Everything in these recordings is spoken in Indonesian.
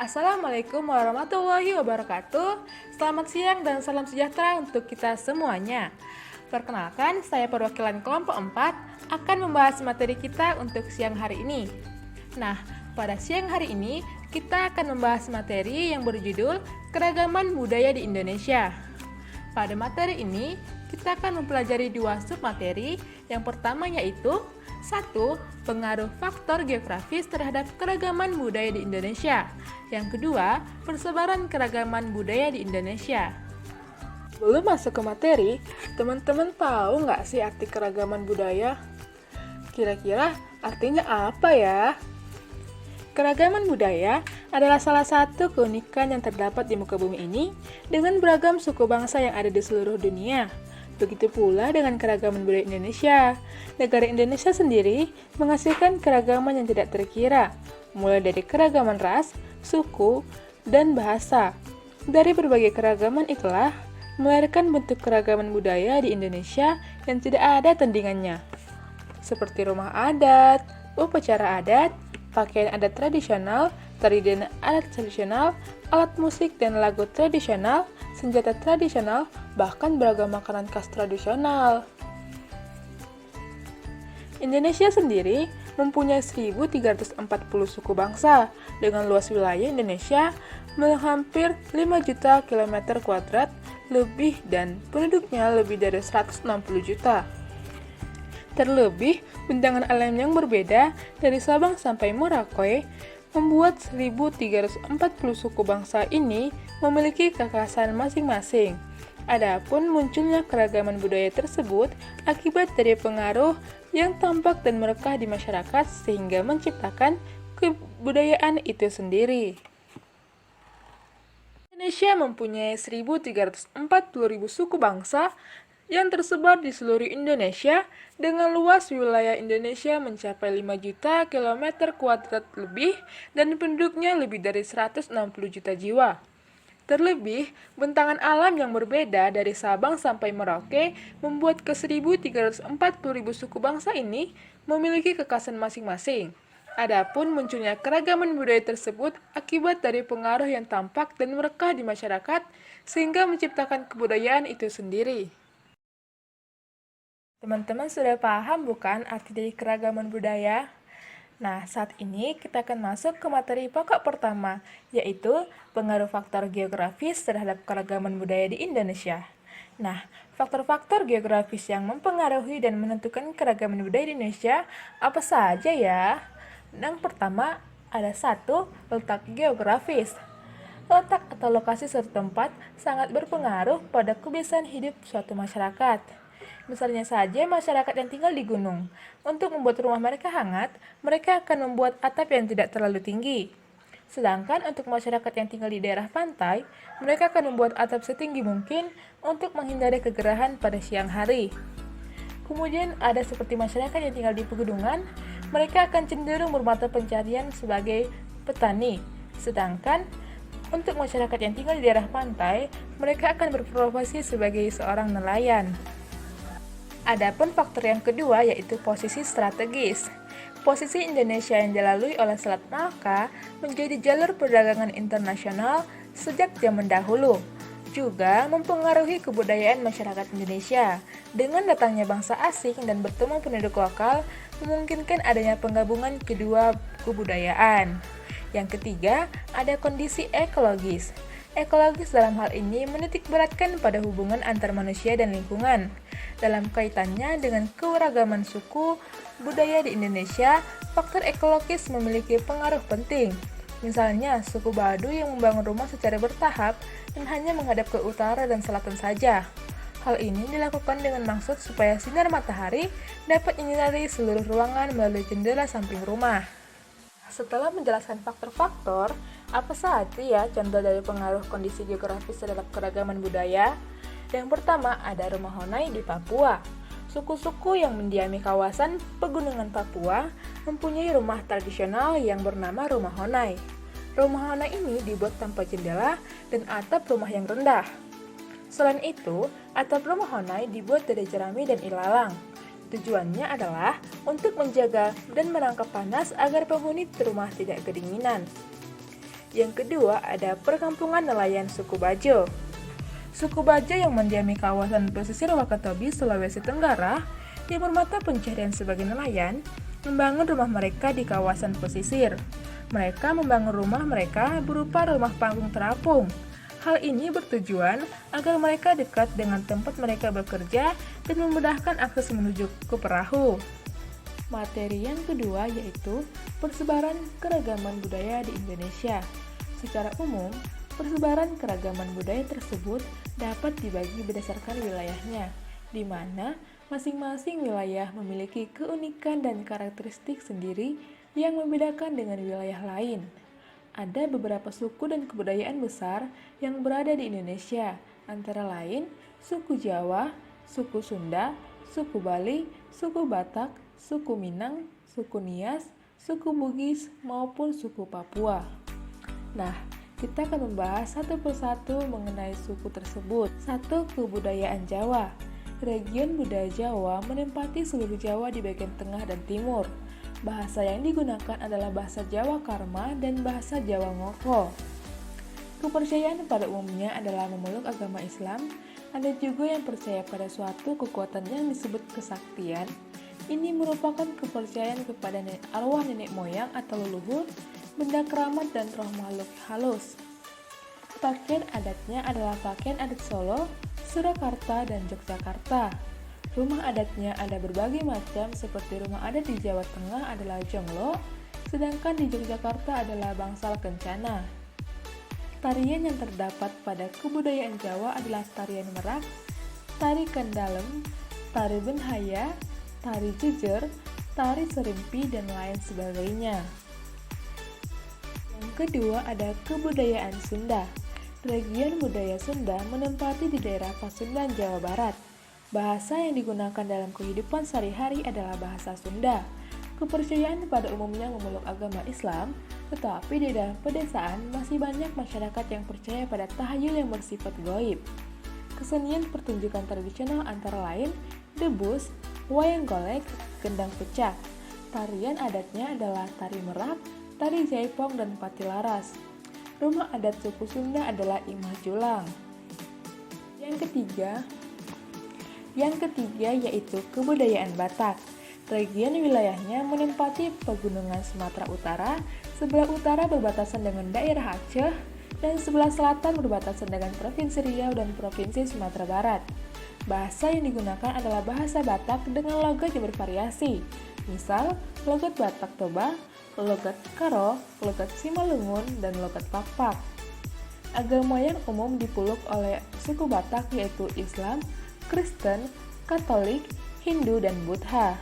Assalamualaikum warahmatullahi wabarakatuh. Selamat siang dan salam sejahtera untuk kita semuanya. Perkenalkan, saya perwakilan kelompok 4 akan membahas materi kita untuk siang hari ini. Nah, pada siang hari ini kita akan membahas materi yang berjudul Keragaman Budaya di Indonesia. Pada materi ini, kita akan mempelajari dua submateri. Yang pertama yaitu 1. Pengaruh faktor geografis terhadap keragaman budaya di Indonesia. Yang kedua, persebaran keragaman budaya di Indonesia. Belum masuk ke materi, teman-teman tahu nggak sih arti keragaman budaya? Kira-kira artinya apa ya? Keragaman budaya adalah salah satu keunikan yang terdapat di muka bumi ini dengan beragam suku bangsa yang ada di seluruh dunia. Begitu pula dengan keragaman budaya Indonesia. Negara Indonesia sendiri menghasilkan keragaman yang tidak terkira, mulai dari keragaman ras, suku, dan bahasa. Dari berbagai keragaman itulah melahirkan bentuk keragaman budaya di Indonesia yang tidak ada tandingannya. Seperti rumah adat, upacara adat, pakaian adat tradisional, tari dan adat tradisional, alat musik dan lagu tradisional, senjata tradisional, bahkan beragam makanan khas tradisional. Indonesia sendiri mempunyai 1.340 suku bangsa dengan luas wilayah Indonesia hampir 5 juta kilometer kuadrat lebih dan penduduknya lebih dari 160 juta. Terlebih, bentangan alam yang berbeda dari Sabang sampai Merauke membuat 1.340 suku bangsa ini memiliki kekhasan masing-masing. Adapun munculnya keragaman budaya tersebut akibat dari pengaruh yang tampak dan merekah di masyarakat sehingga menciptakan kebudayaan itu sendiri. Indonesia mempunyai 1.340.000 suku bangsa yang tersebar di seluruh Indonesia dengan luas wilayah Indonesia mencapai 5 juta kilometer kuadrat lebih dan penduduknya lebih dari 160 juta jiwa. Terlebih, bentangan alam yang berbeda dari Sabang sampai Merauke membuat ke-1.340.000 suku bangsa ini memiliki kekhasan masing-masing. Adapun munculnya keragaman budaya tersebut akibat dari pengaruh yang tampak dan merekah di masyarakat sehingga menciptakan kebudayaan itu sendiri. Teman-teman sudah paham bukan arti dari keragaman budaya? Nah, saat ini kita akan masuk ke materi pokok pertama, yaitu pengaruh faktor geografis terhadap keragaman budaya di Indonesia. Nah, faktor-faktor geografis yang mempengaruhi dan menentukan keragaman budaya di Indonesia apa saja ya? Yang pertama, ada 1. Letak geografis. Letak atau lokasi suatu tempat sangat berpengaruh pada kebiasaan hidup suatu masyarakat. Misalnya saja masyarakat yang tinggal di gunung. Untuk membuat rumah mereka hangat, mereka akan membuat atap yang tidak terlalu tinggi. Sedangkan untuk masyarakat yang tinggal di daerah pantai, mereka akan membuat atap setinggi mungkin untuk menghindari kegerahan pada siang hari. Kemudian ada seperti masyarakat yang tinggal di pegunungan, mereka akan cenderung bermata pencarian sebagai petani. Sedangkan untuk masyarakat yang tinggal di daerah pantai, mereka akan berprofesi sebagai seorang nelayan. Adapun faktor yang kedua yaitu posisi strategis. Posisi Indonesia yang dilalui oleh Selat Malaka menjadi jalur perdagangan internasional sejak zaman dahulu. Juga mempengaruhi kebudayaan masyarakat Indonesia. Dengan datangnya bangsa asing dan bertemu penduduk lokal, memungkinkan adanya penggabungan kedua kebudayaan. Yang ketiga, ada kondisi ekologis. Ekologis dalam hal ini menitik beratkan pada hubungan antar manusia dan lingkungan. Dalam kaitannya dengan keberagaman suku budaya di Indonesia, faktor ekologis memiliki pengaruh penting. Misalnya, suku Baduy yang membangun rumah secara bertahap dan hanya menghadap ke utara dan selatan saja. Hal ini dilakukan dengan maksud supaya sinar matahari dapat menyinari seluruh ruangan melalui jendela samping rumah. Setelah menjelaskan faktor-faktor, apa saja ya contoh dari pengaruh kondisi geografis terhadap keragaman budaya? Yang pertama ada rumah Honai di Papua. Suku-suku yang mendiami kawasan pegunungan Papua mempunyai rumah tradisional yang bernama rumah Honai. Rumah Honai ini dibuat tanpa jendela dan atap rumah yang rendah. Selain itu, atap rumah Honai dibuat dari jerami dan ilalang. Tujuannya adalah untuk menjaga dan menangkap panas agar penghuni rumah tidak kedinginan. Yang kedua ada perkampungan nelayan suku Bajo. Suku Bajo yang mendiami kawasan pesisir Wakatobi, Sulawesi Tenggara, yang bermata pencaharian sebagai nelayan, membangun rumah mereka di kawasan pesisir. Mereka membangun rumah mereka berupa rumah panggung terapung. Hal ini bertujuan agar mereka dekat dengan tempat mereka bekerja dan memudahkan akses menuju ke perahu. Materi yang kedua yaitu persebaran keragaman budaya di Indonesia. Secara umum, persebaran keragaman budaya tersebut dapat dibagi berdasarkan wilayahnya, di mana masing-masing wilayah memiliki keunikan dan karakteristik sendiri yang membedakan dengan wilayah lain. Ada beberapa suku dan kebudayaan besar yang berada di Indonesia, antara lain suku Jawa, suku Sunda, suku Bali, suku Batak, suku Minang, suku Nias, suku Bugis, maupun suku Papua. Nah, kita akan membahas satu persatu mengenai suku tersebut. Satu, kebudayaan Jawa. Region budaya Jawa menempati seluruh Jawa di bagian tengah dan timur. Bahasa yang digunakan adalah bahasa Jawa Karma dan bahasa Jawa Ngoko. Kepercayaan pada umumnya adalah memeluk agama Islam. Ada juga yang percaya pada suatu kekuatan yang disebut kesaktian. Ini merupakan kepercayaan kepada arwah nenek moyang atau leluhur, benda keramat dan roh makhluk halus. Pakaian adatnya adalah pakaian adat Solo, Surakarta, dan Yogyakarta. Rumah adatnya ada berbagai macam seperti rumah adat di Jawa Tengah adalah Jonglo, sedangkan di Yogyakarta adalah Bangsal Kencana. Tarian yang terdapat pada kebudayaan Jawa adalah tarian merak, tari kendalem, tari benhaya, tari jejer, tari serimpi, dan lain sebagainya. Yang kedua ada kebudayaan Sunda. Region budaya Sunda menempati di daerah Pasundan, Jawa Barat. Bahasa yang digunakan dalam kehidupan sehari-hari adalah bahasa Sunda. Kepercayaan pada umumnya memeluk agama Islam, tetapi di dalam pedesaan masih banyak masyarakat yang percaya pada tahayul yang bersifat gaib. Kesenian pertunjukan tradisional antara lain debus, wayang golek, gendang pecah. Tarian adatnya adalah tari merak, tari jaipong, dan patilaras. Rumah adat suku Sunda adalah Imah Julang. Yang ketiga yaitu kebudayaan Batak. Region wilayahnya menempati pegunungan Sumatera Utara, sebelah utara berbatasan dengan daerah Aceh, dan sebelah selatan berbatasan dengan Provinsi Riau dan Provinsi Sumatera Barat. Bahasa yang digunakan adalah bahasa Batak dengan logat yang bervariasi. Misal, logat Batak Toba, logat Karo, logat Simalungun, dan logat Pakpak. Agama yang umum dipeluk oleh suku Batak yaitu Islam, Kristen, Katolik, Hindu, dan Buddha.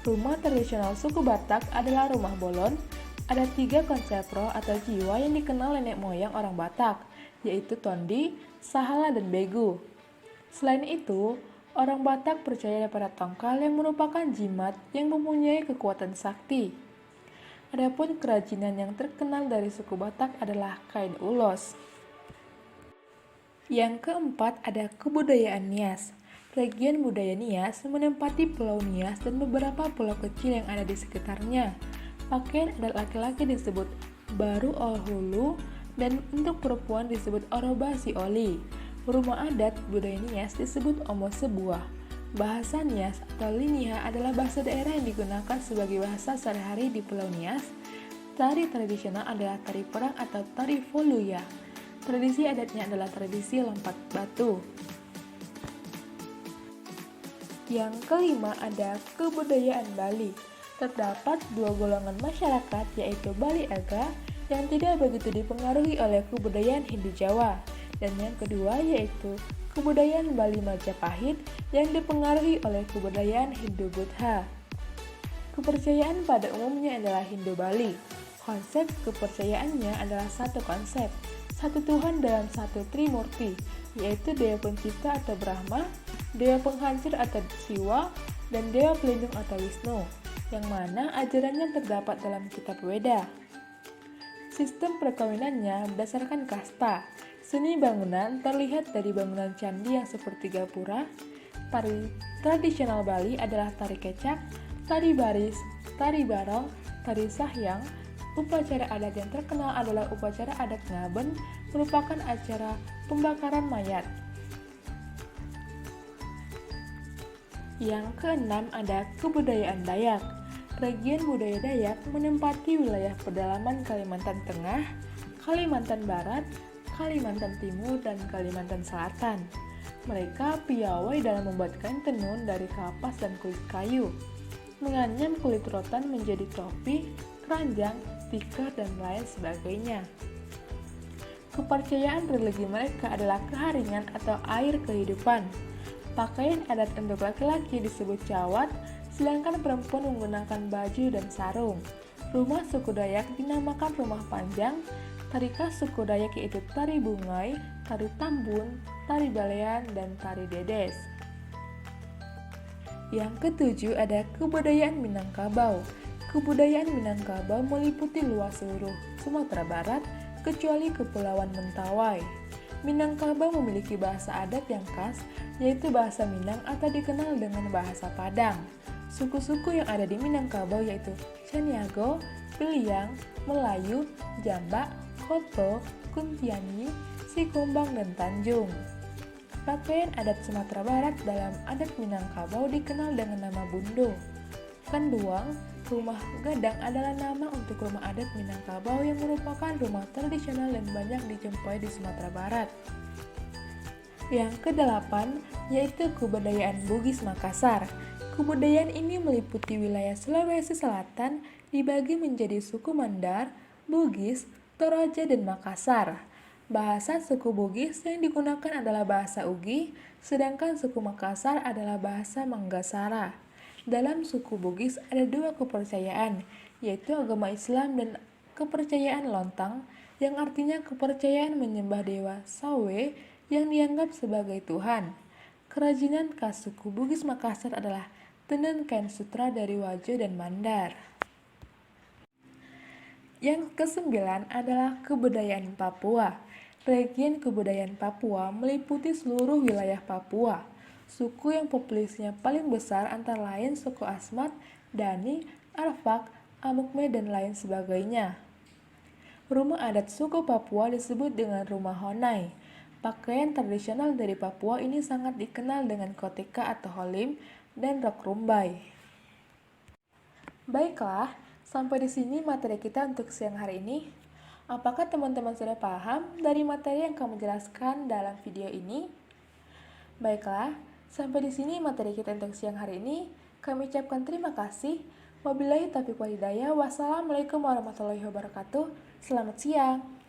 Rumah tradisional suku Batak adalah rumah bolon. Ada 3 konsep roh atau jiwa yang dikenal nenek moyang orang Batak, yaitu Tondi, Sahala, dan Begu. Selain itu, orang Batak percaya pada tongkal yang merupakan jimat yang mempunyai kekuatan sakti. Adapun kerajinan yang terkenal dari suku Batak adalah kain ulos. Yang keempat ada kebudayaan Nias. Region budaya Nias menempati Pulau Nias dan beberapa pulau kecil yang ada di sekitarnya. Pakaian adat laki-laki disebut baru olhulu dan untuk perempuan disebut oroba sioli. Rumah adat budaya Nias disebut omo sebuah. Bahasa Nias atau Linia adalah bahasa daerah yang digunakan sebagai bahasa sehari-hari di Pulau Nias. Tari tradisional adalah tari perang atau tari voluya. Tradisi adatnya adalah tradisi lompat batu. Yang kelima ada kebudayaan Bali. Terdapat 2 golongan masyarakat yaitu Bali Aga yang tidak begitu dipengaruhi oleh kebudayaan Hindu Jawa, dan yang kedua yaitu kebudayaan Bali Majapahit yang dipengaruhi oleh kebudayaan Hindu Buddha. Kepercayaan pada umumnya adalah Hindu Bali. Konsep kepercayaannya adalah satu konsep, satu Tuhan dalam satu Trimurti, yaitu Dewa Pencipta atau Brahma, Dewa Penghancur atau Siwa, dan Dewa Pelindung atau Wisnu, yang mana ajarannya terdapat dalam kitab Weda. Sistem perkawinannya berdasarkan kasta. Seni bangunan terlihat dari bangunan candi yang seperti gapura. Tari tradisional Bali adalah tari kecak, tari baris, tari barong, tari sahyang, Upacara adat yang terkenal adalah upacara adat Ngaben, merupakan acara pembakaran mayat. Yang keenam ada kebudayaan Dayak. Region budaya Dayak menempati wilayah pedalaman Kalimantan Tengah, Kalimantan Barat, Kalimantan Timur, dan Kalimantan Selatan. Mereka piawai dalam membuat kain tenun dari kapas dan kulit kayu, menganyam kulit rotan menjadi topi, keranjang, tikar, dan lain sebagainya. Kepercayaan religi mereka adalah keharingan atau air kehidupan. Pakaian adat untuk laki-laki disebut cawat, sedangkan perempuan menggunakan baju dan sarung. Rumah suku Dayak dinamakan rumah panjang. Tari khas suku Dayak yaitu tari bungai, tari tambun, tari balean, dan tari dedes. Yang ketujuh ada kebudayaan Minangkabau. Kebudayaan Minangkabau meliputi luas seluruh Sumatera Barat, kecuali Kepulauan Mentawai. Minangkabau memiliki bahasa adat yang khas, yaitu bahasa Minang atau dikenal dengan bahasa Padang. Suku-suku yang ada di Minangkabau yaitu Caniago, Piliang, Melayu, Jambak, Koto, Kuntiani, Sikumbang, dan Tanjung. Pakaian adat Sumatera Barat dalam adat Minangkabau dikenal dengan nama bundo. Kanduang, rumah gadang adalah nama untuk rumah adat Minangkabau yang merupakan rumah tradisional dan banyak dijumpai di Sumatera Barat. Yang kedelapan yaitu kebudayaan Bugis Makassar. Kebudayaan ini meliputi wilayah Sulawesi Selatan dibagi menjadi suku Mandar, Bugis, Toraja, dan Makassar. Bahasa suku Bugis yang digunakan adalah bahasa Ugi, sedangkan suku Makassar adalah bahasa Manggasara. Dalam suku Bugis ada dua kepercayaan, yaitu agama Islam dan kepercayaan Lontang, yang artinya kepercayaan menyembah dewa Sawe yang dianggap sebagai Tuhan. Kerajinan khas suku Bugis Makassar adalah tenun kain sutra dari Wajo dan Mandar. Yang kesembilan adalah kebudayaan Papua. Region kebudayaan Papua meliputi seluruh wilayah Papua. Suku yang populasinya paling besar antara lain suku Asmat, Dani, Arfak, Amukme, dan lain sebagainya. Rumah adat suku Papua disebut dengan rumah Honai. Pakaian tradisional dari Papua ini sangat dikenal dengan koteka atau holim dan rok rumbai. Baiklah, sampai di sini materi kita untuk siang hari ini. Apakah teman-teman sudah paham dari materi yang kami jelaskan dalam video ini? Baiklah, sampai di sini materi kita untuk siang hari ini. Kami ucapkan terima kasih. Wabillahi taufiq wal hidayah. Wassalamualaikum warahmatullahi wabarakatuh. Selamat siang.